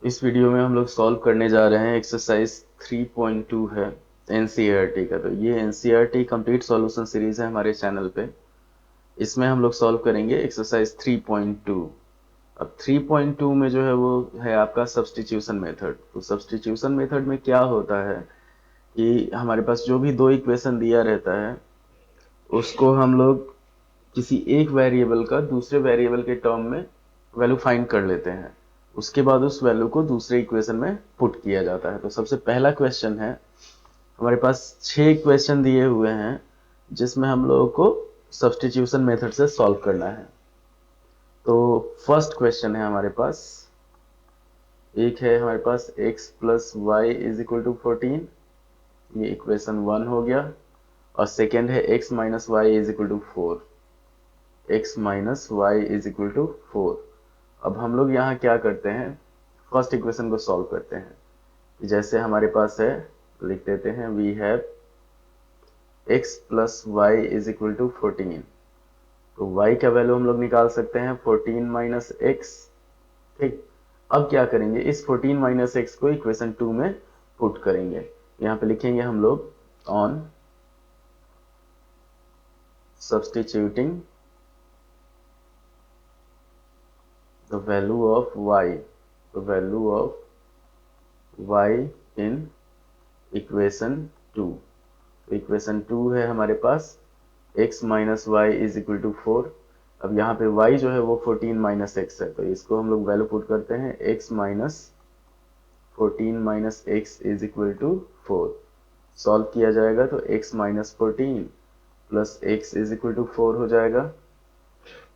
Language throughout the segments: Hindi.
इस वीडियो में हम लोग सॉल्व करने जा रहे हैं एक्सरसाइज 3.2 है एनसीईआरटी का। तो ये एनसीईआरटी कंप्लीट सॉल्यूशन सीरीज है हमारे चैनल पे। इसमें हम लोग सॉल्व करेंगे एक्सरसाइज 3.2। अब 3.2 में जो है वो है आपका सब्स्टिट्यूशन मेथड। तो सब्स्टिट्यूशन मेथड में क्या होता है कि हमारे पास जो भी दो इक्वेशन दिया रहता है उसको हम लोग किसी एक वेरिएबल का दूसरे वेरिएबल के टर्म में वैल्यू फाइंड कर लेते हैं। उसके बाद उस वैल्यू को दूसरे इक्वेशन में पुट किया जाता है। तो सबसे पहला क्वेश्चन है, हमारे पास 6 क्वेश्चन दिए हुए हैं जिसमें हम लोगों को सब्स्टिट्यूशन मेथड से सॉल्व करना है। तो फर्स्ट क्वेश्चन है हमारे पास, एक है हमारे पास x plus Y is equal to 14। ये इक्वेशन 1 हो गया। और सेकेंड है x minus Y is equal to 4। x minus Y is equal to 4। अब हम लोग यहाँ क्या करते हैं, फर्स्ट इक्वेशन को सॉल्व करते हैं। जैसे हमारे पास है, लिख देते हैं we have x plus Y is equal to 14। तो y का वैल्यू हम लोग निकाल सकते हैं 14 माइनस एक्स। ठीक, अब क्या करेंगे, इस 14 माइनस एक्स को इक्वेशन 2 में पुट करेंगे। यहाँ पे लिखेंगे हम लोग on substituting the value of y, the value of y in equation 2। तो इक्वेशन 2 है हमारे पास x minus Y is equal to 4। अब यहाँ पे y जो है वो 14 माइनस एक्स है, तो इसको हम लोग वैल्यू पुट करते हैं x minus 14 minus X is equal to 4। Solve किया जाएगा तो x minus 14 plus X is equal to 4 हो जाएगा।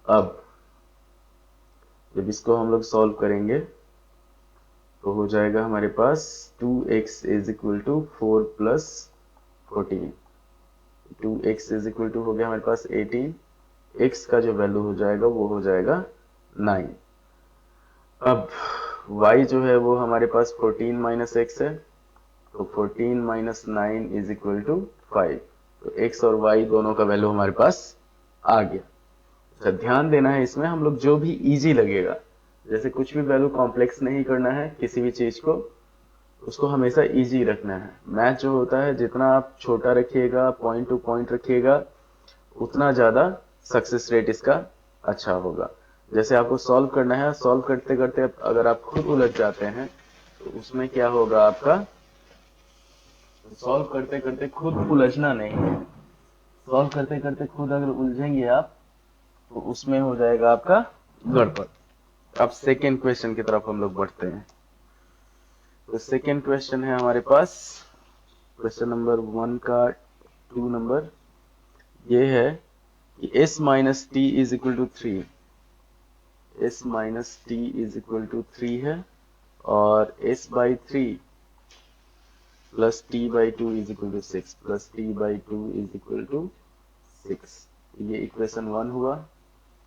अब जब इसको हम लोग सॉल्व करेंगे तो हो जाएगा हमारे पास 2x is equal to 4 plus 14। 2x is equal to हो गया हमारे पास 18। x का जो वैल्यू हो जाएगा वो हो जाएगा 9। अब y जो है वो हमारे पास 14 माइनस एक्स है, तो 14 माइनस 9 इज इक्वल टू 5। तो x और y दोनों का वैल्यू हमारे पास आ गया। अच्छा, ध्यान देना है इसमें हम लोग जो भी इजी लगेगा, जैसे कुछ भी वैल्यू कॉम्प्लेक्स नहीं करना है किसी भी चीज को, उसको हमेशा इजी रखना है। मैथ जो होता है जितना आप छोटा रखिएगा, पॉइंट टू पॉइंट रखिएगा, उतना ज्यादा सक्सेस रेट इसका अच्छा होगा। जैसे आपको सॉल्व करना है, सॉल्व करते करते अगर आप खुद उलझ जाते हैं तो उसमें क्या होगा आपका, सॉल्व करते करते खुद उलझना नहीं है। सॉल्व करते करते खुद अगर उलझेंगे आप तो उसमें हो जाएगा आपका गड़बड़। अब सेकेंड क्वेश्चन की तरफ हम लोग बढ़ते हैं। तो सेकेंड क्वेश्चन है हमारे पास, क्वेश्चन नंबर 1 का 2 नंबर ये है कि s minus T is equal to 3। s minus T is equal to 3 है और s by 3 plus T by 2 is equal to 6 plus T by 2 is equal to 6। ये इक्वेशन 1 हुआ,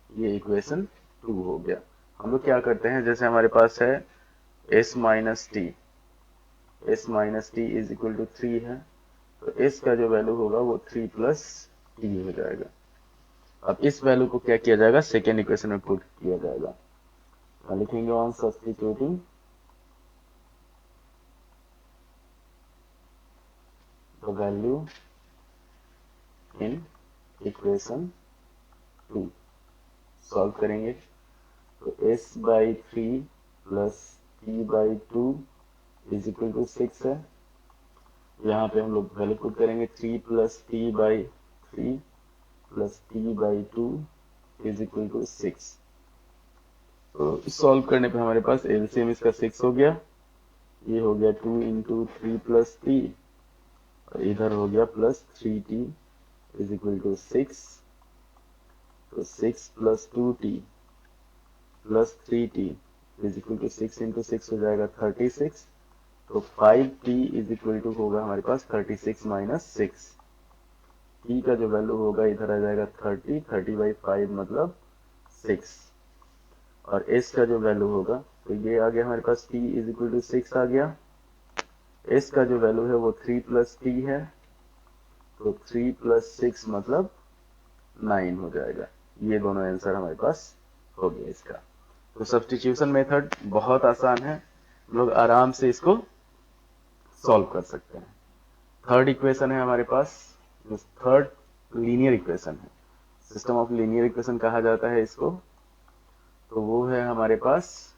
ये इक्वेशन 2 हो गया। हम लोग क्या करते हैं, जैसे हमारे पास है s minus T, s minus T is equal to 3 है, तो s का जो वैल्यू होगा वो 3 प्लस टी हो जाएगा। अब इस वैल्यू को क्या किया जाएगा, सेकेंड इक्वेशन में पुट किया जाएगा। लिखेंगे on substituting the value in equation 2। Solve करेंगे तो s by 3 plus t by 2 is equal to 6 है। यहाँ पे हम लोग वैल्यू पुट करेंगे 3 plus T by 3 plus T by 2 is equal to 6। तो सॉल्व करने पे हमारे पास एलसीएम इसका 6 हो गया। ये हो गया 2 इंटू 3 प्लस टी और इधर हो गया plus 3t is equal to 6। तो 6 plus 2t plus 3t is equal to 6 into 6 हो जाएगा 36। तो 5t इज इक्वल टू होगा हमारे पास 36 माइनस 6। t का जो वैल्यू होगा इधर आ जाएगा 30, 30 बाई 5 मतलब 6। और s का जो वैल्यू होगा तो ये आ गया हमारे पास t इज इक्वल टू 6 आ गया। s का जो वैल्यू है वो 3 प्लस t है, तो 3 प्लस 6 मतलब 9 हो जाएगा। ये दोनों आंसर हमारे पास हो गया इसका। तो सब्स्टिट्यूशन मेथड बहुत आसान है, हम लोग आराम से इसको सॉल्व कर सकते हैं। थर्ड इक्वेशन है हमारे पास, जो थर्ड लीनियर इक्वेशन है, सिस्टम ऑफ लीनियर इक्वेशन कहा जाता है इसको। तो वो है हमारे पास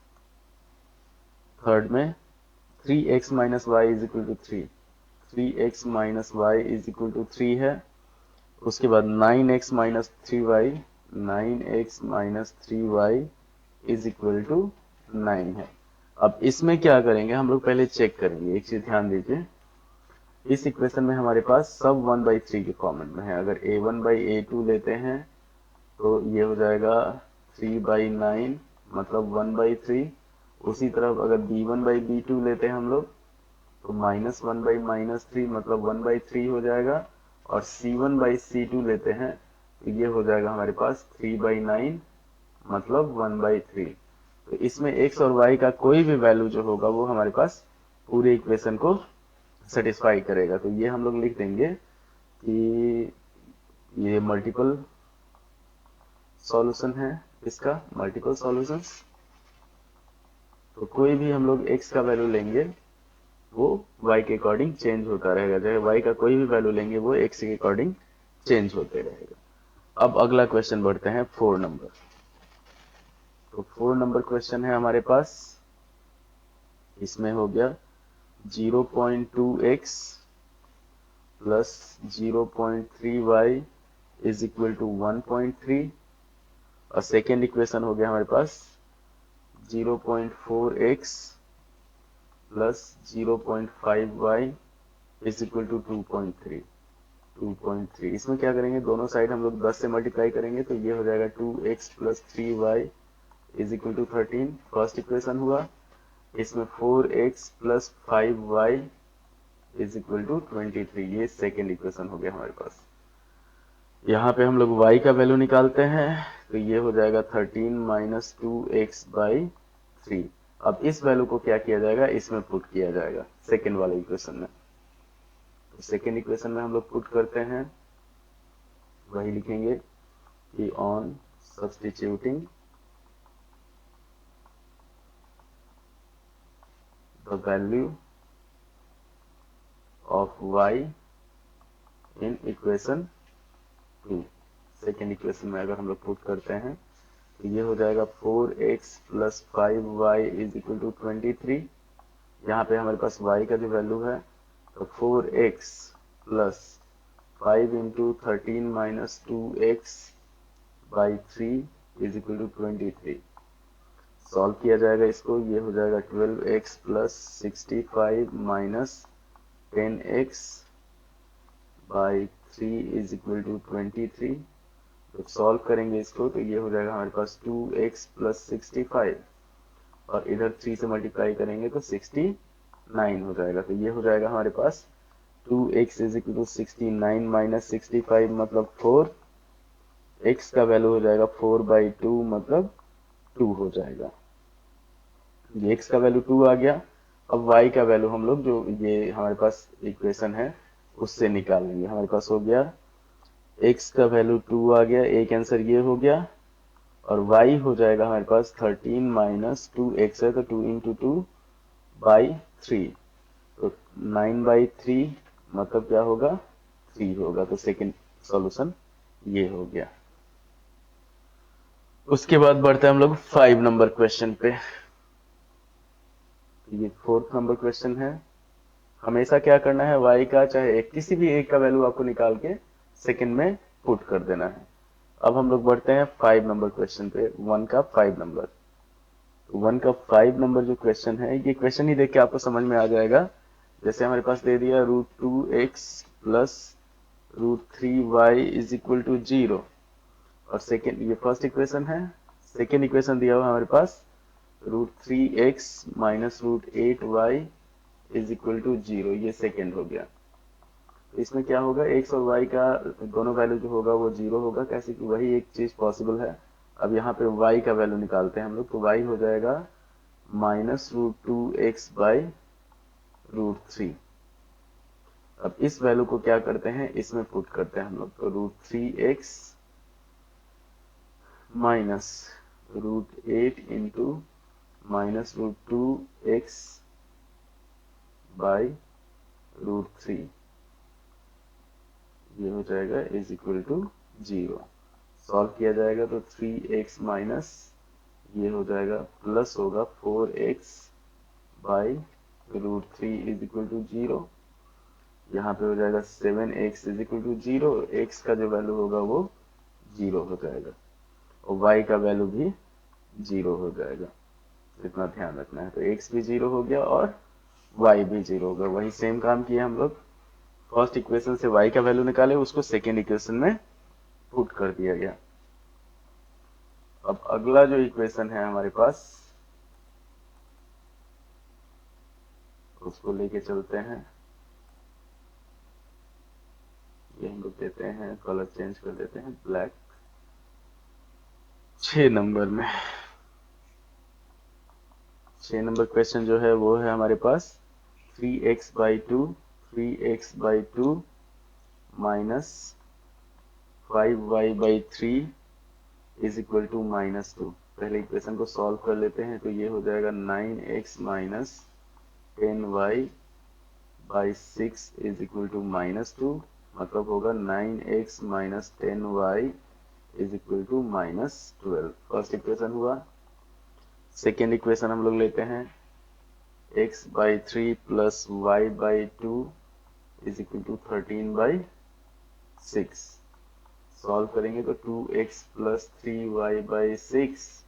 थर्ड में 3x minus Y is equal to 3x minus Y is equal to 3 है। उसके बाद 9x minus 3y, 9x minus 3y is equal to 9 है। अब इसमें क्या करेंगे, हम लोग पहले चेक करेंगे, एक चीज ध्यान दीजिए, इस इक्वेशन में हमारे पास सब 1/3 के कॉमन में है। अगर a1/a2 लेते हैं तो ये हो जाएगा 3/9 मतलब 1/3। उसी तरफ अगर b1/b2 लेते हैं हम लोग तो -1/-3 मतलब 1/3 हो जाएगा। और c1/c2 लेते हैं तो ये हो जाएगा हमारे पास 3/9 मतलब 1/3। तो इसमें x और y का कोई भी वैल्यू जो होगा वो हमारे पास पूरे इक्वेशन को सेटिस्फाई करेगा। तो ये हम लोग लिख देंगे कि ये मल्टीपल सॉल्यूशन है, इसका मल्टीपल सॉल्यूशन। तो कोई भी हम लोग x का वैल्यू लेंगे वो y के अकॉर्डिंग चेंज होता रहेगा, चाहे y का कोई भी वैल्यू लेंगे वो x के अकॉर्डिंग चेंज होते रहेगा। अब अगला क्वेश्चन बढ़ते हैं 4 नंबर। तो 4 नंबर क्वेश्चन है हमारे पास, इसमें हो गया 0.2x plus 0.3y is equal to 1.3। और सेकेंड इक्वेशन हो गया हमारे पास 0.4x plus 0.5y is equal to 2.3। इसमें क्या करेंगे, दोनों साइड हम लोग 10 से मल्टीप्लाई करेंगे तो ये हो जाएगा 2x plus 3y is equal to 13, first equation हुआ। इसमें 4x plus 5y is equal to 23, ये सेकेंड इक्वेशन हो गया हमारे पास। यहाँ पे हम लोग y का वैल्यू निकालते हैं तो ये हो जाएगा 13 माइनस 2x/3। अब इस वैल्यू को क्या किया जाएगा, इसमें पुट किया जाएगा सेकेंड वाले इक्वेशन में। तो सेकेंड इक्वेशन में हम लोग पुट करते हैं, वही लिखेंगे कि on substituting the value of y in equation 2। Second equation में अगर हम लोग पुट करते हैं तो ये हो जाएगा 4x plus 5y is equal to 23। यहाँ पे हमारे पास y का जो वैल्यू है तो 4x plus 5 into 13 minus 2x/3 is equal to 23। Solve किया जाएगा इसको, ये हो जाएगा 12x plus 65 minus 10x/3 is equal to 23। तो सॉल्व करेंगे इसको तो ये हो जाएगा हमारे पास 2x प्लस 65 और इधर 3 से मल्टीप्लाई करेंगे तो 69 हो जाएगा। तो ये हो जाएगा हमारे पास 2x is equal to 69 minus 65 मतलब 4। x का वैल्यू हो जाएगा 4/2 मतलब 2 हो जाएगा। ये x का वैल्यू 2 आ गया। अब y का वैल्यू हम लोग जो ये हमारे पास इक्वेशन है उससे निकाल लेंगे। हमारे पास हो गया x का वैल्यू 2 आ गया, एक आंसर ये हो गया। और y हो जाएगा हमारे पास 13 माइनस 2x है तो 2 इंटू 2/3 तो 9/3 मतलब क्या होगा, 3 होगा। तो सेकंड सॉल्यूशन ये हो गया। उसके बाद बढ़ते हैं हम लोग 5 नंबर क्वेश्चन पे। ये 4th नंबर क्वेश्चन है। हमेशा क्या करना है, y का चाहे किसी भी एक का वैल्यू आपको निकाल के सेकंड में पुट कर देना है। अब हम लोग बढ़ते हैं 5 नंबर क्वेश्चन पे, 1 का 5 नंबर। 1 का 5 नंबर जो क्वेश्चन है, ये क्वेश्चन ही देख के आपको समझ में आ जाएगा। जैसे हमारे पास दे दिया √2x plus √3y is equal to 0। और सेकेंड, ये फर्स्ट इक्वेशन है। सेकेंड इक्वेशन दिया हुआ हमारे पास √3x minus √8y is equal to 0, ये सेकेंड हो गया। तो इसमें क्या होगा, x और y का दोनों वैल्यू जो होगा वो 0 होगा, कैसे कि वही एक चीज पॉसिबल है। अब यहाँ पे y का वैल्यू निकालते हैं हम लोग तो y हो जाएगा माइनस √2x/√3। अब इस वैल्यू को क्या करते हैं, इसमें पुट करते हैं हम लोग। तो √3x minus √8 into minus √2x by √3, ये हो जाएगा इज इक्वल टू 0। सॉल्व किया जाएगा तो 3x माइनस ये हो जाएगा प्लस होगा 4x by √3 is equal to 0। यहाँ पे हो जाएगा 7x is equal to 0, x का जो वैल्यू होगा वो 0 हो जाएगा और y का वैल्यू भी 0 हो जाएगा। इतना ध्यान रखना है। तो x भी 0 हो गया और y भी 0 होगा। वही सेम काम किया हम लोग, फर्स्ट इक्वेशन से y का वैल्यू निकाले, उसको सेकेंड इक्वेशन में पुट कर दिया गया। अब अगला जो इक्वेशन है हमारे पास उसको लेके चलते हैं। ये हम लोग देते हैं, कलर चेंज कर देते हैं ब्लैक। 6 नंबर में 6 नंबर क्वेश्चन जो है वो है हमारे पास 3x/2 minus 5y/3 is equal to -2। पहले इक्वेशन को सॉल्व कर लेते हैं तो ये हो जाएगा 9x minus 10y/6 is equal to -2, मतलब होगा 9x minus 10y is equal to -12। First equation हुआ। सेकेंड इक्वेशन हम लोग लेते हैं x/3 plus y/2 is equal to 13/6। Solve करेंगे तो 2x plus 3y/6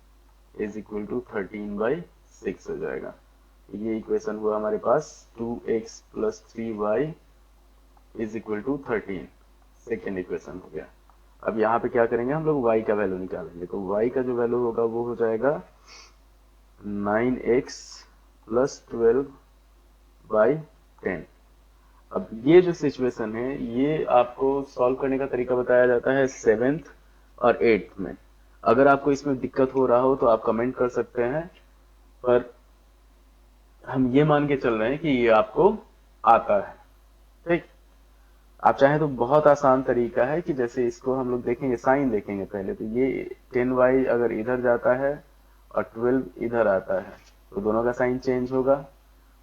is equal to 13/6 हो जाएगा। ये इक्वेशन हुआ हमारे पास 2x plus 3y is equal to 13, second equation हो गया। अब यहाँ पे क्या करेंगे, हम लोग y का वैल्यू निकालेंगे। तो y का जो वैल्यू होगा वो हो जाएगा 9x प्लस 12/10। अब ये जो सिचुएशन है ये आपको सॉल्व करने का तरीका बताया जाता है 7th और 8th में। अगर आपको इसमें दिक्कत हो रहा हो तो आप कमेंट कर सकते हैं, पर हम ये मान के चल रहे हैं कि ये आपको आता है। ठीक, आप चाहें तो बहुत आसान तरीका है कि जैसे इसको हम लोग देखेंगे, साइन देखेंगे पहले। तो ये 10y अगर इधर जाता है और 12 इधर आता है तो दोनों का साइन चेंज होगा।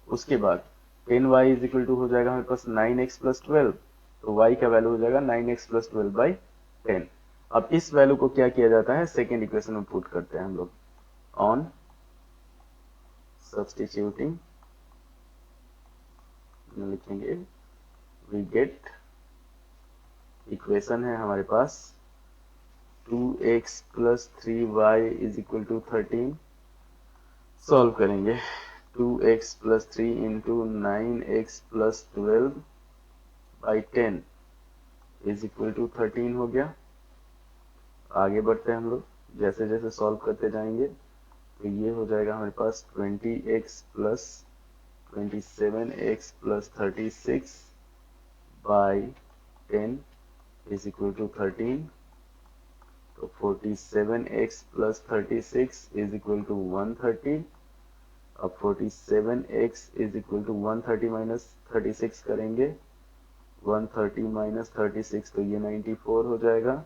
उसके बाद 10y इज इक्वल टू हो जाएगा हमारे पास 9x प्लस 12, तो y का वैल्यू हो जाएगा 9x प्लस 12/10। अब इस वैल्यू को क्या किया जाता है, सेकेंड इक्वेशन में पुट करते हैं हम लोग। ऑन सब्स्टिट्यूटिंग लिखेंगे, वी गेट, इक्वेशन है हमारे पास 2x plus 3y is equal to 13। Solve करेंगे 2x plus 3 into 9x plus 12/10 is equal to 13 हो गया। आगे बढ़ते हैं हम लोग, जैसे जैसे सॉल्व करते जाएंगे तो ये हो जाएगा हमारे पास 20x plus 27x plus 36/10 is equal to 13। तो 47x plus 36 is equal to 130। अब 47x is equal to 130 minus 36 करेंगे, 130 माइनस 36 तो ये 94 हो जाएगा।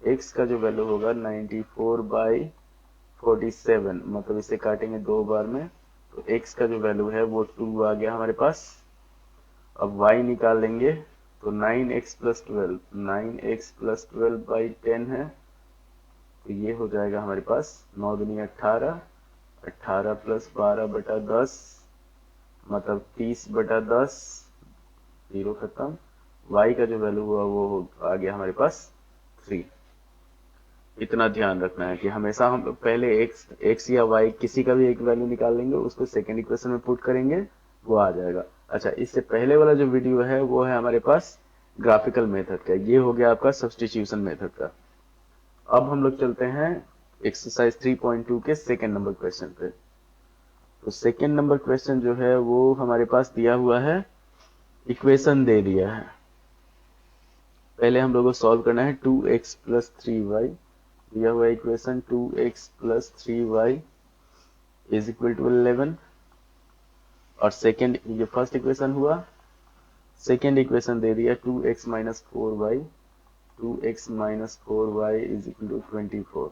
x का जो वैल्यू होगा 94/47, मतलब इसे काटेंगे 2 बार में, तो x का जो वैल्यू है वो 2 आ गया हमारे पास। अब y निकाल लेंगे तो 9x प्लस 12, 9x प्लस 12/10 है, तो ये हो जाएगा हमारे पास 9 दूनी 18, 18 प्लस 12/10 मतलब 30/10, 0 खत्म। y का जो वैल्यू हुआ वो आ गया हमारे पास 3। इतना ध्यान रखना है कि हमेशा हम लोग पहले x या y किसी का भी एक वैल्यू निकाल लेंगे, उसको सेकेंड इक्वेशन में पुट करेंगे, वो आ जाएगा। अच्छा, इससे पहले वाला जो वीडियो है वो है हमारे पास ग्राफिकल मेथड का, ये हो गया आपका सब्स्टिट्यूशन मेथड का। अब हम लोग चलते हैं एक्सरसाइज 3.2 के सेकेंड नंबर क्वेश्चन पे। तो सेकेंड नंबर क्वेश्चन जो है वो हमारे पास दिया हुआ है, इक्वेशन दे दिया है। पहले हम लोग को सॉल्व करना है 2x प्लस 3y, दिया हुआ equation 2x plus 3y is equal to 11। और सेकेंड, ये फर्स्ट इक्वेशन हुआ। सेकेंड इक्वेशन दे दिया 2x minus 4y, 2x minus 4y is equal to 24।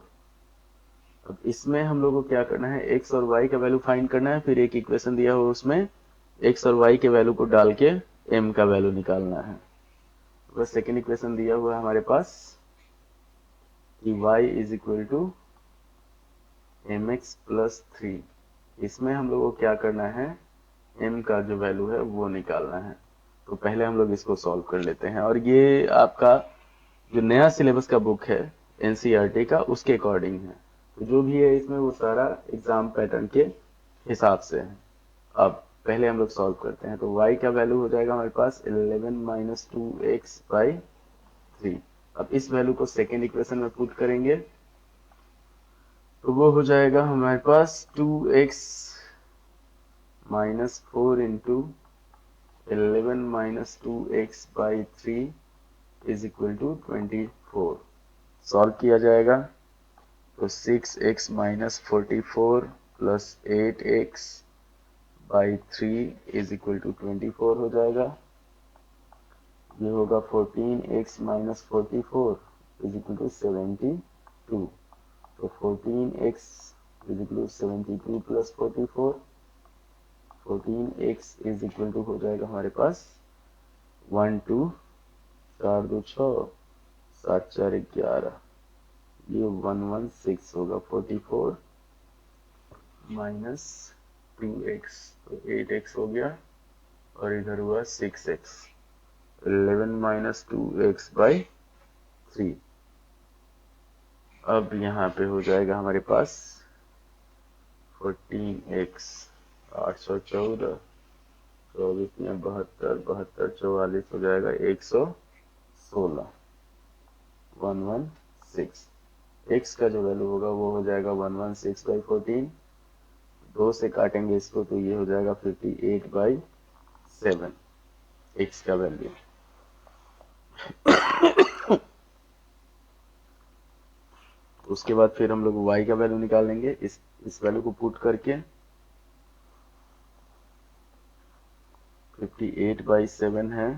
अब इसमें हम लोग को क्या करना है, x और y का वैल्यू फाइंड करना है, फिर एक इक्वेशन दिया हो उसमें x और y के वैल्यू को डाल के m का वैल्यू निकालना है। तो सेकेंड इक्वेशन दिया हुआ है हमारे पास कि y is equal to M X plus three. इसमें हम लोग को क्या करना है, m का जो वैल्यू है वो निकालना है। तो पहले हम लोग इसको सॉल्व कर लेते हैं, और ये आपका जो नया सिलेबस का बुक है एनसीईआरटी का उसके अकॉर्डिंग है। तो जो भी है इसमें वो सारा एग्जाम पैटर्न के हिसाब से है। अब पहले हम लोग सॉल्व करते हैं। तो y का वैल्यू हो जाएगा हमारे पास 11 minus two x by three. अब इस वैल्यू को सेकेंड इक्वेशन में पुट करेंगे तो वो हो जाएगा हमारे पास 2x minus four into 11 minus two x by three is equal to 24। Solve किया जाएगा तो 6x minus 44 plus 8x by three is equal to 24 हो जाएगा। ये होगा 14x minus 44 is equal to 72। तो 14x is equal to 72 plus 44, 14x is equal to हो जाएगा हमारे पास 1 2 4 2 6 7 4 11, ये 116 होगा। 44 माइनस 2x तो 8x हो गया, और इधर हुआ 6x। 11 minus 2x by three. अब यहाँ पे हो जाएगा हमारे पास 14x 814, 24 में 72, 72 44 हो जाएगा 116, 116। x का जो वैल्यू होगा वो हो जाएगा 116 बाई 14। 2 से काटेंगे इसको तो ये हो जाएगा 58 बाई 7 x का वैल्यू। उसके बाद फिर हम लोग y का वैल्यू निकालेंगे इस वैल्यू को पुट करके 58 बाई 7 है,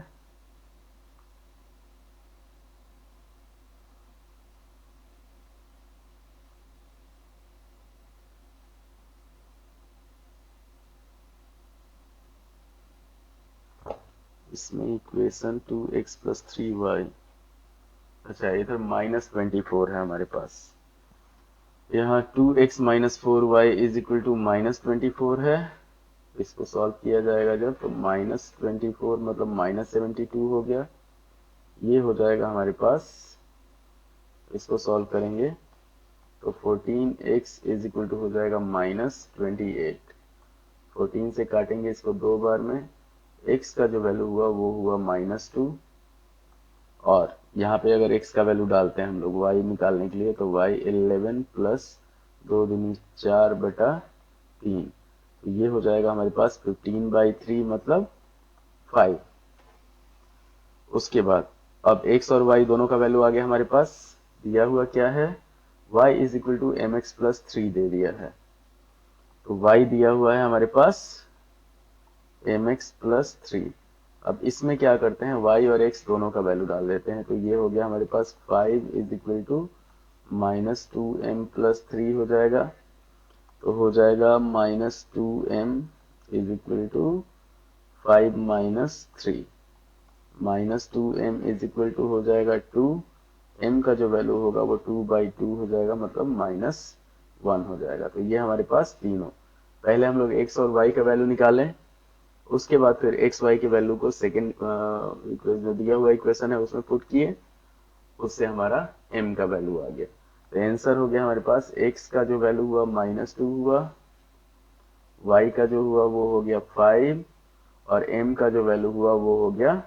इसमें इक्वेशन 2x प्लस 3y। अच्छा इधर माइनस 24 है हमारे पास। यहाँ 2x minus 4y is equal to minus 24 है। इसको सॉल्व किया जाएगा जब, तो माइनस 24 मतलब माइनस 72 हो गया। ये हो जाएगा हमारे पास, इसको सॉल्व करेंगे तो 14x इज इक्वल टू हो जाएगा माइनस 28। 14 से काटेंगे इसको दो बार में, x का जो वैल्यू हुआ वो हुआ माइनस 2, और यहाँ पे अगर x का वैल्यू डालते हैं हम लोग y निकालने के लिए, तो y 11 प्लस 2 दूनी 4 बटा 3, तो ये हो जाएगा हमारे पास 15 बाई 3 मतलब 5। उसके बाद अब x और y दोनों का वैल्यू आ गया हमारे पास। दिया हुआ क्या है, y is equal to M X plus three दे दिया है। तो y दिया हुआ है हमारे पास एम एक्स प्लस थ्री। अब इसमें क्या करते हैं, y और x दोनों का वैल्यू डाल देते हैं। तो ये हो गया हमारे पास 5 is equal to minus two m plus three हो जाएगा। तो हो जाएगा minus two m is equal to 5 minus three. Minus two m is equal to हो जाएगा 2, m का जो वैल्यू होगा वो 2 बाई 2 हो जाएगा, मतलब माइनस 1 हो जाएगा। तो ये हमारे पास तीनों, पहले हम लोग x और y का वैल्यू निकालें, उसके बाद फिर एक्स वाई के वैल्यू को सेकेंड जो दिया हुआ इक्वेशन है उसमें पुट किए, उससे हमारा m का वैल्यू आ गया। तो आंसर हो गया हमारे पास x का जो वैल्यू हुआ माइनस टू हुआ, y का जो हुआ वो हो गया 5, और m का जो वैल्यू हुआ वो हो गया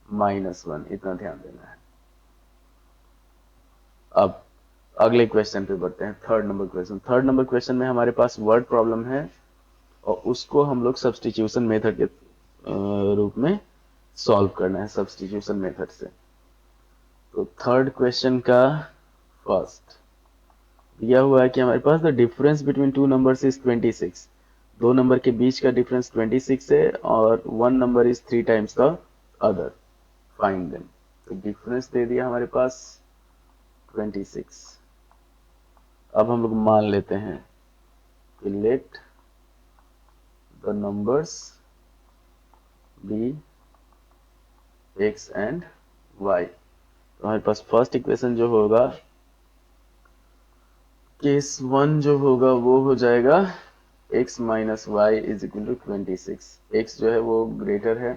माइनस 1। इतना ध्यान देना है। अब अगले क्वेश्चन पे बढ़ते हैं, third number question. Third number question में हमारे पास वर्ड प्रॉब्लम है, और उसको हम लोग सब्सटीट्यूशन मेथड के रूप में सॉल्व करना है, सब्सटीट्यूशन मेथड से। तो थर्ड क्वेश्चन का फर्स्ट दिया हुआ है कि हमारे पास the difference between two numbers is 26। दो नंबर के बीच का डिफरेंस 26 है, और one number is 3 times the other, find them. तो डिफरेंस दे दिया हमारे पास 26। अब हम लोग मान लेते हैं कि let the numbers be x and y. तो हमारे पास फर्स्ट इक्वेशन जो होगा, केस वन जो होगा वो हो जाएगा x minus Y is equal to 26। x जो है वो ग्रेटर है।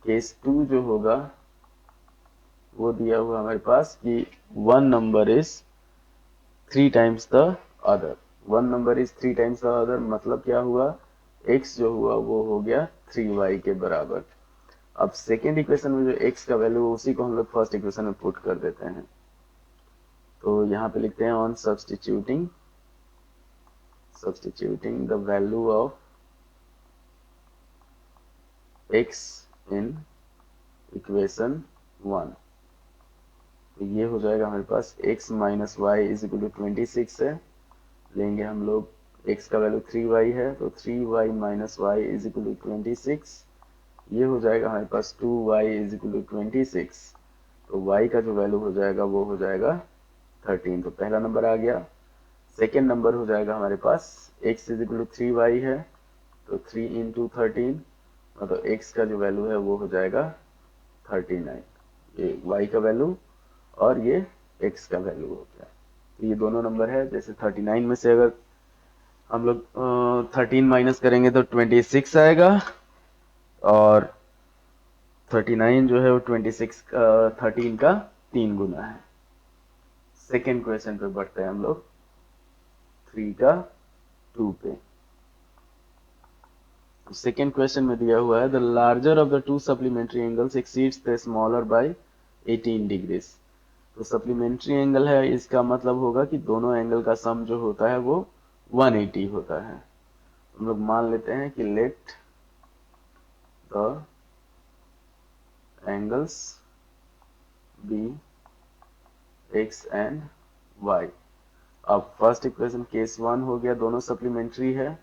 केस टू जो होगा वो दिया हुआ हमारे पास कि one number is 3 times the other. One number is 3 times the other मतलब क्या हुआ, x जो हुआ वो हो गया 3y के बराबर। अब सेकेंड इक्वेशन में जो x का वैल्यू है उसी को हम लोग फर्स्ट इक्वेशन में पुट कर देते हैं। तो यहाँ पे लिखते हैं on substituting the value of x in equation 1। तो ये हो जाएगा हमारे पास x minus Y is equal to 26 है। लेंगे हम लोग x का वैल्यू 3y है तो 3y minus Y is equal to 26। ये हो जाएगा हमारे पास 2y इज इक्वल टू 26। तो y का जो वैल्यू हो जाएगा वो हो जाएगा 13। तो पहला नंबर आ गया। सेकेंड नंबर हो जाएगा हमारे पास x is equal to 3y है तो 3 इंटू 13, मतलब x का जो वैल्यू है वो हो जाएगा 39। ये y का वैल्यू और ये x का वैल्यू हो गया। तो ये दोनों नंबर है। जैसे 39 में से अगर हम लोग 13 माइनस करेंगे तो 26 आएगा, और 39 जो है वो 26 13 का 3 गुना है। सेकेंड क्वेश्चन पे बढ़ते हैं हम लोग 3 का 2 पे। सेकेंड क्वेश्चन में दिया हुआ है the larger of the two supplementary angles exceeds the smaller by 18 degrees. तो सप्लीमेंट्री एंगल है, इसका मतलब होगा कि दोनों एंगल का सम जो होता है वो 180 होता है। हम लोग मान लेते हैं कि let the angles be x and y. अब फर्स्ट इक्वेशन केस वन हो गया, दोनों सप्लीमेंट्री है।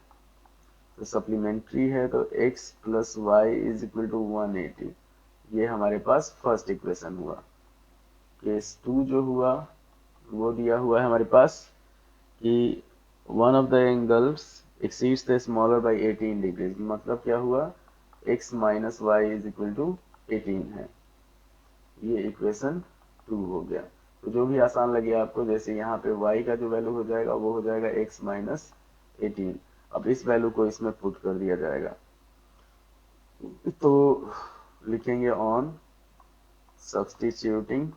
तो सप्लीमेंट्री है तो x plus Y is equal to 180। ये हमारे पास फर्स्ट इक्वेशन हुआ। केस टू जो हुआ वो दिया हुआ है हमारे पास कि one of the angles exceeds the smaller by 18 degrees, मतलब क्या हुआ, x minus Y is equal to 18 है। ये इक्वेशन टू हो गया। तो जो भी आसान लगे आपको, जैसे यहाँ पे y का जो वैल्यू हो जाएगा वो हो जाएगा x माइनस 18। अब इस वैल्यू को इसमें पुट कर दिया जाएगा। तो लिखेंगे on substituting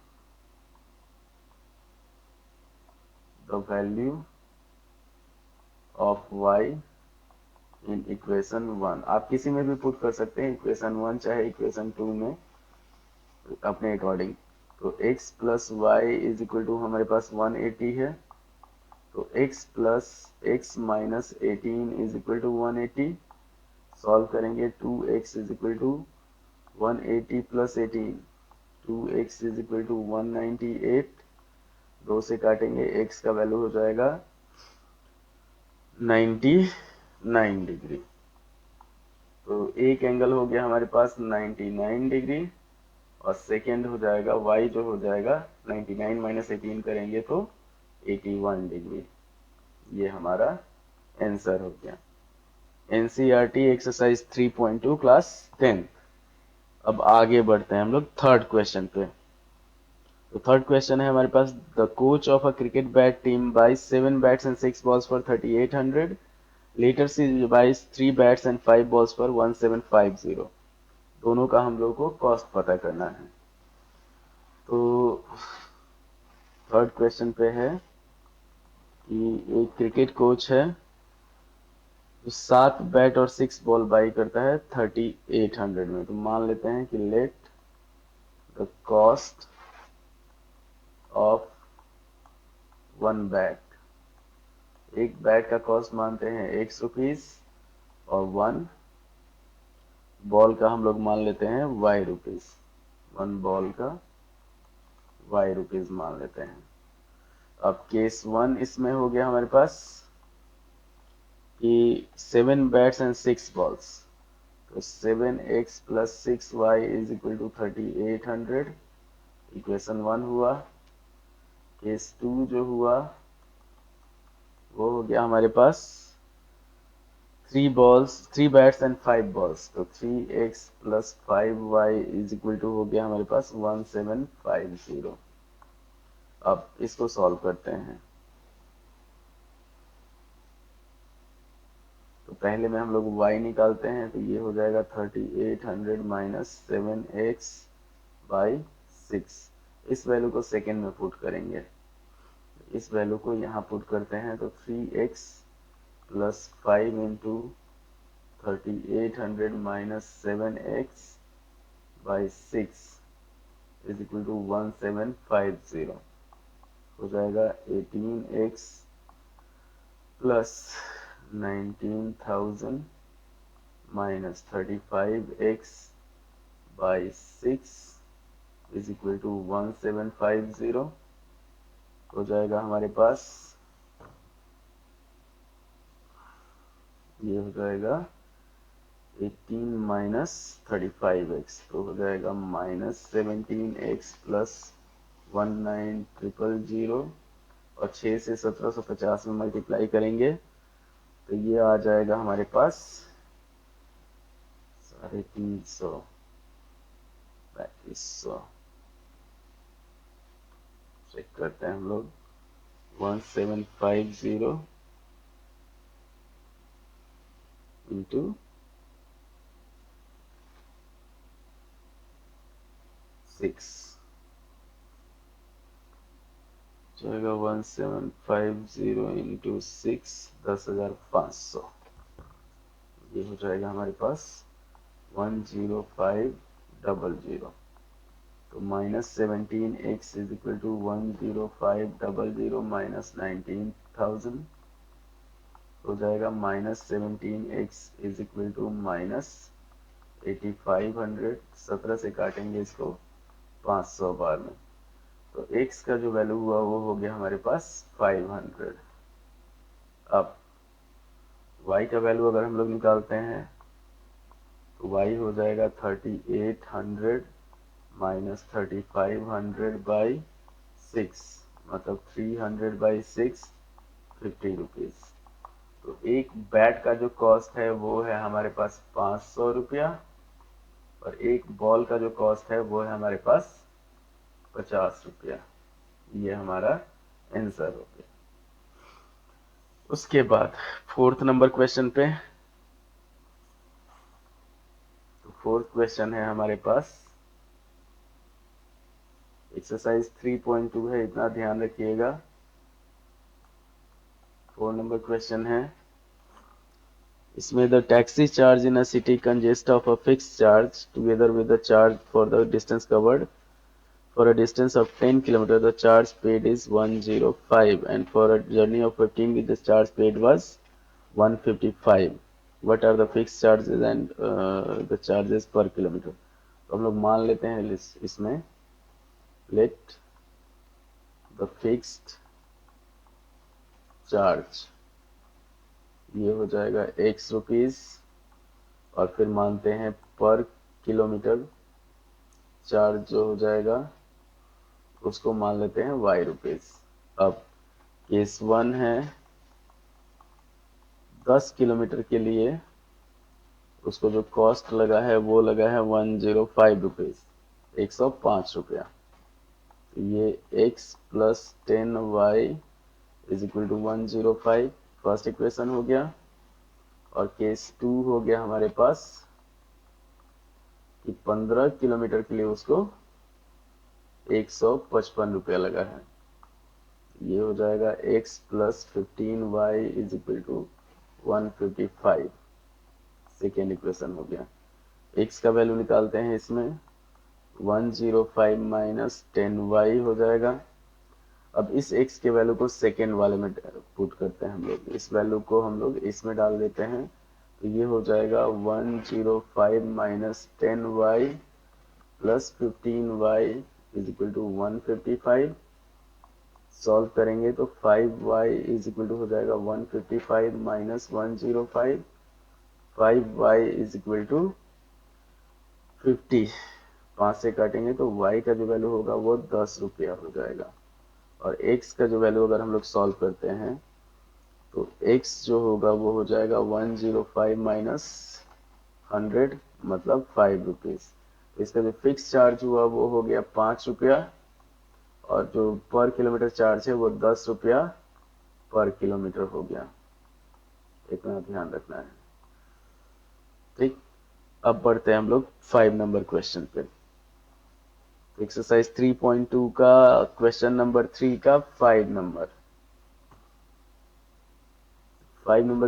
the value of y in equation one. आप किसी में भी पुट कर सकते हैं, इक्वेशन वन चाहे इक्वेशन टू में, अपने अकॉर्डिंग। तो x plus Y is equal to हमारे पास 180 है। तो x plus x minus 18 is equal to 180। Solve करेंगे 2x is equal to 180 plus 18, 2x is equal to 198। दो से काटेंगे x का वैल्यू हो जाएगा 99 डिग्री। तो एक एंगल हो गया हमारे पास 99 डिग्री, और सेकेंड हो जाएगा y जो हो जाएगा 99 माइनस 18 करेंगे तो 81 डिग्री। ये हमारा आंसर हो गया। NCERT exercise 3.2 class 10। अब आगे बढ़ते हैं हम लोग थर्ड क्वेश्चन पे। तो थर्ड क्वेश्चन है हमारे पास the coach of a cricket bat team buys 7 bats and 6 balls for 3800। Later she buys 3 bats and 5 balls for 1750। दोनों का हम लोग को कॉस्ट पता करना है। तो थर्ड क्वेश्चन पे है कि एक क्रिकेट कोच है जो 7 बैट और 6 बॉल बाई करता है 3800 में। तो मान लेते हैं कि let the cost of one bat, एक बैट का कॉस्ट मानते हैं ₹1, और वन बॉल का हम लोग मान लेते हैं ₹Y। वन बॉल का ₹Y मान लेते हैं। अब केस वन इसमें हो गया हमारे पास कि 7 बैट्स एंड 6 बॉल्स। तो 7x plus 6y is equal to 3800, equation one हुआ। केस टू जो हुआ वो हो गया हमारे पास 3 बैट्स एंड 5 बॉल्स, तो 3x plus 5y is equal to हो गया हमारे पास 1750। अब इसको सॉल्व करते हैं। तो पहले में हम लोग y निकालते हैं, तो ये हो जाएगा 3800 माइनस 7x बाई 6। इस वैल्यू को सेकेंड में पुट करेंगे, इस वैल्यू को यहाँ पुट करते हैं, तो 3x plus 5 into 3800 minus 7x by 6 is equal to 1750 हो जाएगा। 18x plus 19,000 minus 35x by 6 is equal to 1750 हो जाएगा हमारे पास। ये हो जाएगा 18 माइनस 35x, तो हो जाएगा माइनस 17x प्लस 19,000 और 6 से 1750 में मल्टीप्लाई करेंगे तो ये आ जाएगा हमारे पास 350, 3500। चेक करते हैं हम लोग, 1750 इंटू 6 जाएगा 1750 इंटू 6, 10,500। ये हो जाएगा हमारे पास 10500। तो minus 17x is equal to 10500 minus 19,000 हो जाएगा। Minus 17x is equal to minus 8500। 17 से काटेंगे इसको 500 बार में, तो x का जो वैल्यू हुआ वो हो गया हमारे पास 500। अब y का वैल्यू अगर हम लोग निकालते हैं तो y हो जाएगा 3800 माइनस 3500 बाई 6, मतलब 300 बाई 6, 50 रुपीज। तो एक बैट का जो कॉस्ट है वो है हमारे पास 500 रुपया, और एक बॉल का जो कॉस्ट है वो है हमारे पास 50 रुपया। ये हमारा आंसर हो गया। उसके बाद फोर्थ नंबर क्वेश्चन पे, तो फोर्थ क्वेश्चन है हमारे पास एक्सरसाइज 3.2 है, इतना ध्यान रखिएगा। 4 नंबर क्वेश्चन है, इसमें the taxi charge in a city congest of a fix charge together with the charge for the distance covered for a distance of 10 km the charge paid is 105, and for a journey of 15 the charge paid was 155. what are the fixed charges and the charges per kilometer? तो हम लोग मान लेते हैं इसमें let the fixed charge ये हो जाएगा x रुपीज, और फिर मानते हैं पर किलोमीटर चार्ज जो हो जाएगा उसको मान लेते हैं y रुपीज। अब केस 1 है 10 किलोमीटर के लिए उसको जो कॉस्ट लगा है वो लगा है 105 रुपीज, 105 रुपया। तो ये x plus 10y is equal to 105 first equation हो गया। और केस 2 हो गया हमारे पास कि 15 किलोमीटर के लिए उसको 155 रुपया लगा है। ये हो जाएगा x plus 15y is equal to 155। Second equation हो गया। x का वैल्यू निकालते हैं इसमें, 105 माइनस 10y हो जाएगा। अब इस x के वैल्यू को सेकेंड वाले में पुट करते हैं हम लोग, इस वैल्यू को हम लोग इसमें डाल देते हैं, तो ये हो जाएगा 105 minus 10y plus 15y is equal to 155। Solve करेंगे तो 5y इज इक्वल टू हो जाएगा 155 minus 105, 5y is equal to 50। 5 से काटेंगे तो y का जो वैल्यू होगा वो 10 रुपया हो जाएगा। और x का जो वैल्यू अगर हम लोग सॉल्व करते हैं तो x जो होगा वो हो जाएगा 105 माइनस 100 मतलब 5 रुपीज। तो इसका जो फिक्स चार्ज हुआ वो हो गया 5 रुपया, और जो पर किलोमीटर चार्ज है वो 10 रुपया पर किलोमीटर हो गया। इतना ध्यान रखना है। ठीक, अब बढ़ते हैं हम लोग 5 नंबर क्वेश्चन पे। एक्सरसाइज 3.2 का क्वेश्चन नंबर 3 का 5 नंबर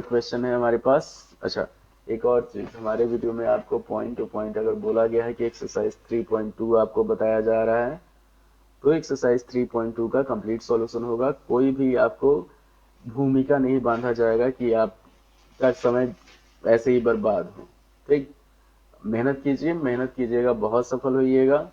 क्वेश्चन है हमारे पास। अच्छा, एक और चीज, हमारे वीडियो में आपको पॉइंट टू पॉइंट अगर बोला गया है कि एक्सरसाइज 3.2 आपको बताया जा रहा है, तो एक्सरसाइज 3.2 का कंप्लीट सॉल्यूशन होगा। कोई भी आपको भूमिका नहीं बांधा जाएगा कि आपका समय ऐसे ही बर्बाद हो। ठीक, मेहनत कीजिए, मेहनत कीजिएगा, बहुत सफल होइएगा।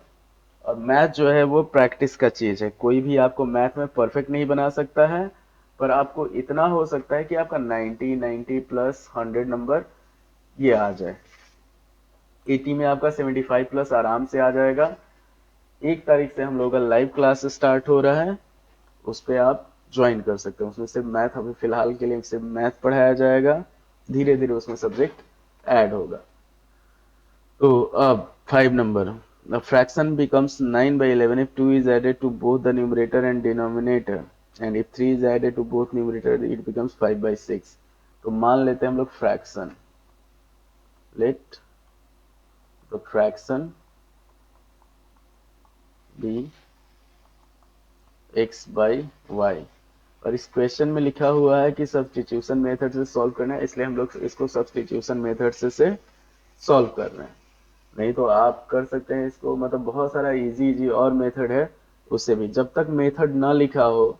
और मैथ जो है वो प्रैक्टिस का चीज है। कोई भी आपको मैथ में परफेक्ट नहीं बना सकता है, पर आपको इतना हो सकता है कि आपका 90 90 प्लस 100 नंबर ये आ जाए। 80 में आपका 75 प्लस आराम से आ जाएगा। 1 तारीख से हम लोग का लाइव क्लास स्टार्ट हो रहा है, उस पर आप ज्वाइन कर सकते हैं। उसमें सिर्फ मैथ, अभी फिलहाल के लिए सिर्फ मैथ पढ़ाया जाएगा, धीरे धीरे उसमें सब्जेक्ट ऐड होगा। तो अब 5 number, the fraction becomes 9 by 11 if 2 is added to both the numerator and denominator, and if 3 is added to both numerator it becomes 5 by 6। तो मान लेते हैं हम लोग fraction, let the fraction be x by y। और इस क्वेश्चन में लिखा हुआ है कि सब्स्टिट्यूशन मेथड से सॉल्व करना है, इसलिए हम लोग इसको सब्स्टिट्यूशन मेथड से सॉल्व कर रहे हैं। नहीं तो आप कर सकते हैं इसको, मतलब बहुत सारा इजी इजी और मेथड है, उससे भी। जब तक मेथड ना लिखा हो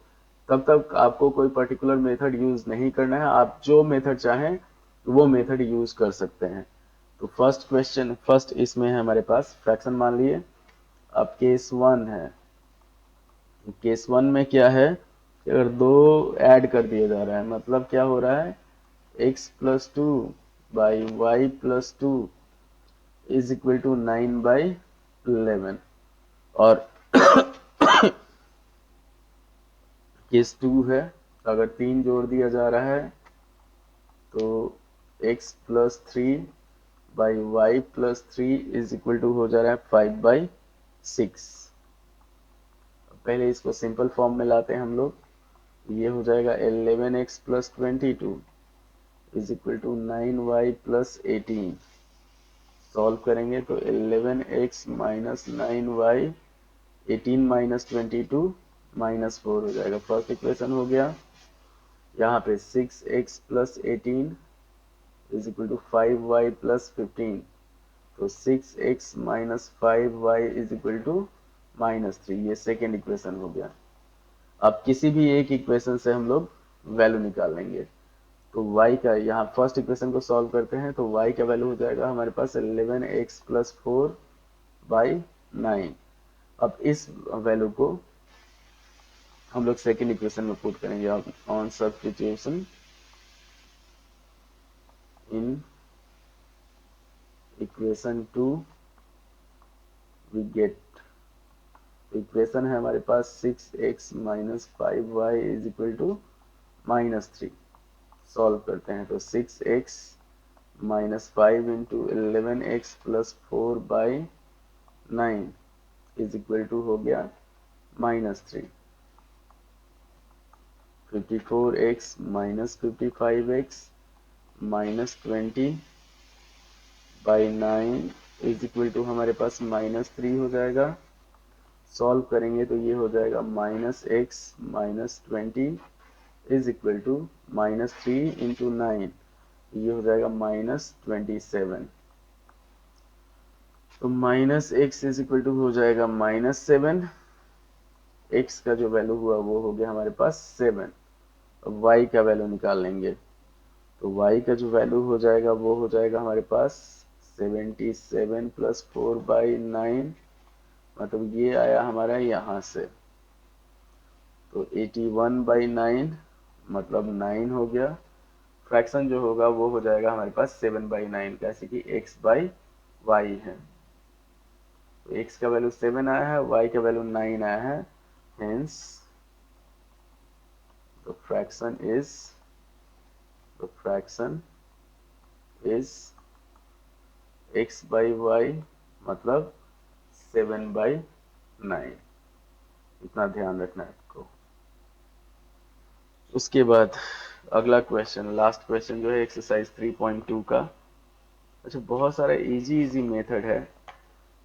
तब तक आपको कोई पर्टिकुलर मेथड यूज नहीं करना है। आप जो मेथड चाहें वो मेथड यूज कर सकते हैं। तो फर्स्ट क्वेश्चन, फर्स्ट इसमें है हमारे पास फ्रैक्शन मान लिए। अब केस 1 है। केस 1 में क्या है, अगर दो ऐड कर दिया जा रहा है, मतलब क्या हो रहा है, x plus 2 by y plus 2 is equal to 9 by 11। और केस 2 है, अगर 3 जोड़ दिया जा रहा है तो x plus 3 by y plus 3 is equal to हो जा रहा है 5 बाई 6। पहले इसको सिंपल फॉर्म में लाते हैं हम लोग। ये हो जाएगा 11x plus 22 is equal to 9y plus 18। Solve करेंगे तो 11x minus 9y, 18 minus 22 minus 4 हो जाएगा। फर्स्ट इक्वेशन हो गया। यहाँ पे 6x plus 18 is equal to 5y plus 15। तो 6x minus 5y is equal to -3। ये सेकेंड इक्वेशन हो गया। अब किसी भी एक इक्वेशन से हम लोग वैल्यू निकाल लेंगे। तो y का, यहाँ फर्स्ट इक्वेशन को सॉल्व करते हैं तो y का वैल्यू हो जाएगा हमारे पास 11x प्लस 4 बाई 9। अब इस वैल्यू को हम लोग सेकेंड इक्वेशन में पुट करेंगे। अब on substitution in equation 2 we get, equation है हमारे पास 6x minus 5y is equal to -3। Solve करते हैं तो 6x minus 5 into 11x plus 4 by 9 is equal to हो गया -3। 54x minus 55x minus 20 by 9 is equal to हमारे पास -3 हो जाएगा। सॉल्व करेंगे तो ये हो जाएगा -x minus 20 is equal to -3 into 9, ये हो जाएगा -27। तो -x इज इक्वल टू हो जाएगा -7। x का जो वैल्यू हुआ वो हो गया हमारे पास 7। अब y का वैल्यू निकाल लेंगे तो y का जो वैल्यू हो जाएगा वो हो जाएगा हमारे पास 77 प्लस 4 बाई 9, मतलब ये आया हमारा यहाँ से। तो 81 बाई 9 मतलब 9 हो गया। फ्रैक्शन जो होगा वो हो जाएगा हमारे पास 7 बाई 9, कैसे कि x बाई वाई है। तो x का वैल्यू 7 आया है, y का वैल्यू 9 आया है, हेंस द फ्रैक्शन इज तो fraction is x by y मतलब 7/9। इतना ध्यान रखना है आपको। उसके बाद अगला क्वेश्चन, लास्ट क्वेश्चन जो है एक्सरसाइज 3.2 का। अच्छा, बहुत सारे इजी मेथड है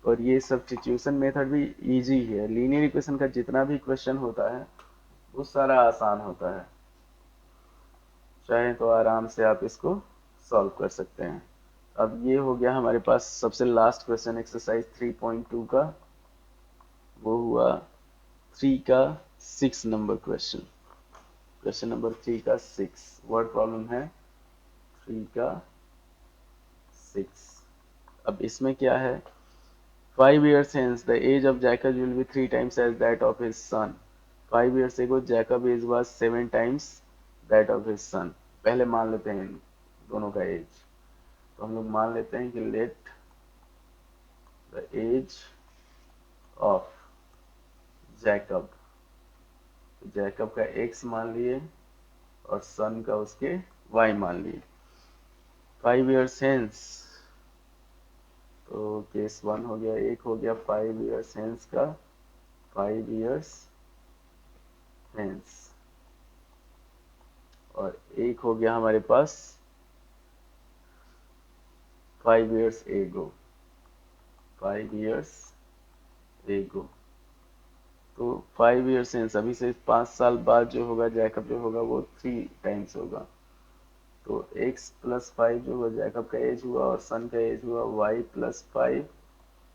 और ये सब्स्टिट्यूशन मेथड भी इजी है। लीनियर इक्वेशन का जितना भी क्वेश्चन होता है वो सारा आसान होता है, चाहे तो आराम से आप इसको सॉल्व कर सकते हैं। अब ये हो गया हमारे पास सबसे लास्ट क्वेश्चन एक्सरसाइज 3.2 का, वो हुआ 3 का 6 नंबर क्वेश्चन। क्वेश्चन नंबर 3 का 6 वर्ड प्रॉब्लम है, 3 का 6। अब इसमें क्या है, 5 years hence the age of Jacob will be 3 times as that of his son. 5 years ago Jacob age was 7 times that of his son. पहले मान लेते हैं इन दोनों का एज। तो हम लोग मान लेते हैं कि let the age of Jacob, Jacob का x मान लिए और सन का उसके y मान लिए। 5 years hence, तो केस 1 हो गया, एक हो गया 5 years hence का, 5 years hence, और एक हो गया हमारे पास 5 years ago, 5 years ago। तो 5 years hence, अभी से 5 साल बाद जो होगा जैकब जो होगा वो 3 टाइम्स होगा। तो x प्लस 5 जो हुआ जैकब का एज हुआ और सन का एज हुआ y प्लस 5,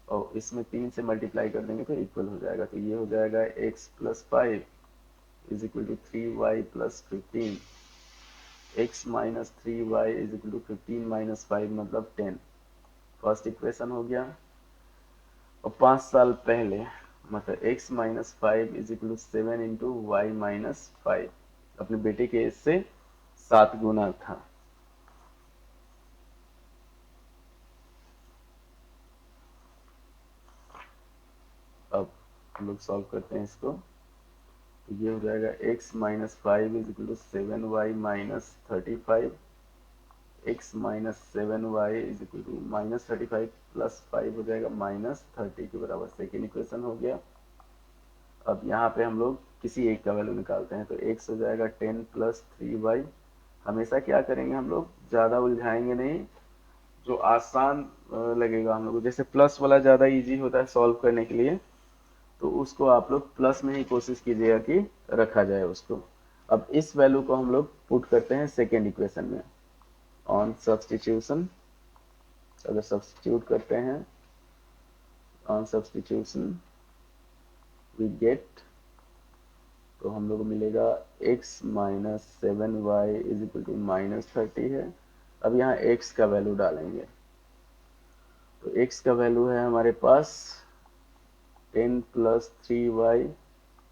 और इसमें 3 से मल्टीप्लाई कर देंगे तो इक्वल हो जाएगा। तो ये हो जाएगा x plus 5 is equal to 3y plus 15, x minus 3y is equal to 15 minus 5 मतलब 10। फर्स्ट इक्वेशन हो गया। और 5 साल पहले मतलब x minus 5 is equal to 7 into y minus 5, अपने बेटे के एज से 7 गुना था। अब हम लोग सॉल्व करते हैं इसको। तो ये हो जाएगा x minus 5 is equal to 7y minus 35, x minus 7y is equal to minus 35 plus 5 हो जाएगा माइनस 30 के बराबर। सेकेंड इक्वेशन हो गया। अब यहाँ पे हम लोग किसी एक का वैल्यू निकालते हैं। तो x हो जाएगा 10 प्लस 3y। हमेशा क्या करेंगे, हम लोग ज़्यादा उलझाएंगे नहीं, जो आसान लगेगा हम लोग को। जैसे प्लस वाला ज़्यादा इजी होता है सॉल्व करने के लिए, तो उसको आप लोग प्लस में ही कोशिश कीजिएगा कि रखा जाए उसको। अब इस वैल्यू को हम लोग पुट करते हैं सेकेंड इक्वेशन में ऑन सब्स्टिट्यूशन। अगर सब्स्टिट्यूट करते हैं ऑन सब्स्टिट्यूशन वी गेट, तो हम लोग को मिलेगा x minus 7y is equal to minus 30 है। अब यहाँ x का वैल्यू डालेंगे। तो x का वैल्यू है हमारे पास 10 plus 3y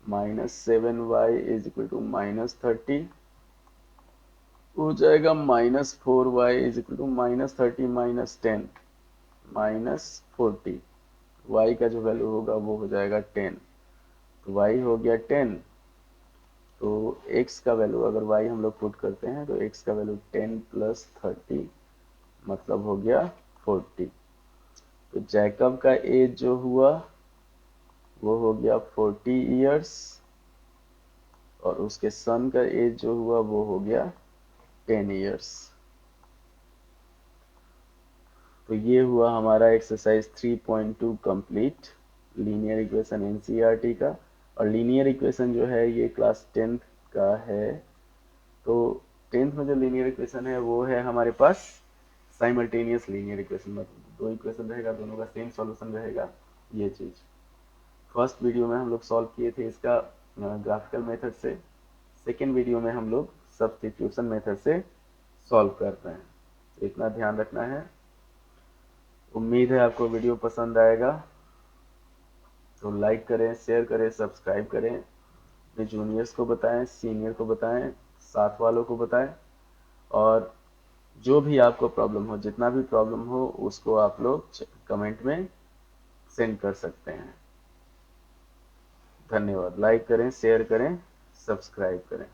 minus 7y is equal to minus 30, हो जाएगा minus 4y is equal to minus 30 minus 10 minus 40। y का जो वैल्यू होगा वो हो जाएगा 10। तो y हो गया 10। तो x का वैल्यू अगर y हम लोग पुट करते हैं तो x का वैल्यू 10 प्लस 30 मतलब हो गया 40। तो जैकब का एज जो हुआ वो हो गया 40 इयर्स और उसके सन का एज जो हुआ वो हो गया 10 इयर्स। तो ये हुआ हमारा exercise 3.2 complete, linear equation NCERT का। और लीनियर इक्वेशन जो है ये क्लास 10th का है। तो 10th में जो लीनियर इक्वेशन है वो है हमारे पास साइमल्टेनियस लीनियर इक्वेशन, मतलब दो इक्वेशन रहेगा, दोनों का सेम सॉल्यूशन रहेगा। ये चीज़ फर्स्ट वीडियो में हम लोग सॉल्व किए थे इसका ग्राफिकल मेथड से, सेकेंड वीडियो में हम लोग सब्स्टिट्यूशन मेथड से सॉल्व करते हैं। तो इतना ध्यान रखना है। उम्मीद है आपको वीडियो पसंद आएगा। तो लाइक करें, शेयर करें, सब्सक्राइब करें, अपने जूनियर्स को बताएं, सीनियर को बताएं, साथ वालों को बताएं। और जो भी आपको प्रॉब्लम हो, जितना भी प्रॉब्लम हो, उसको आप लोग कमेंट में सेंड कर सकते हैं। धन्यवाद। लाइक करें, शेयर करें, सब्सक्राइब करें।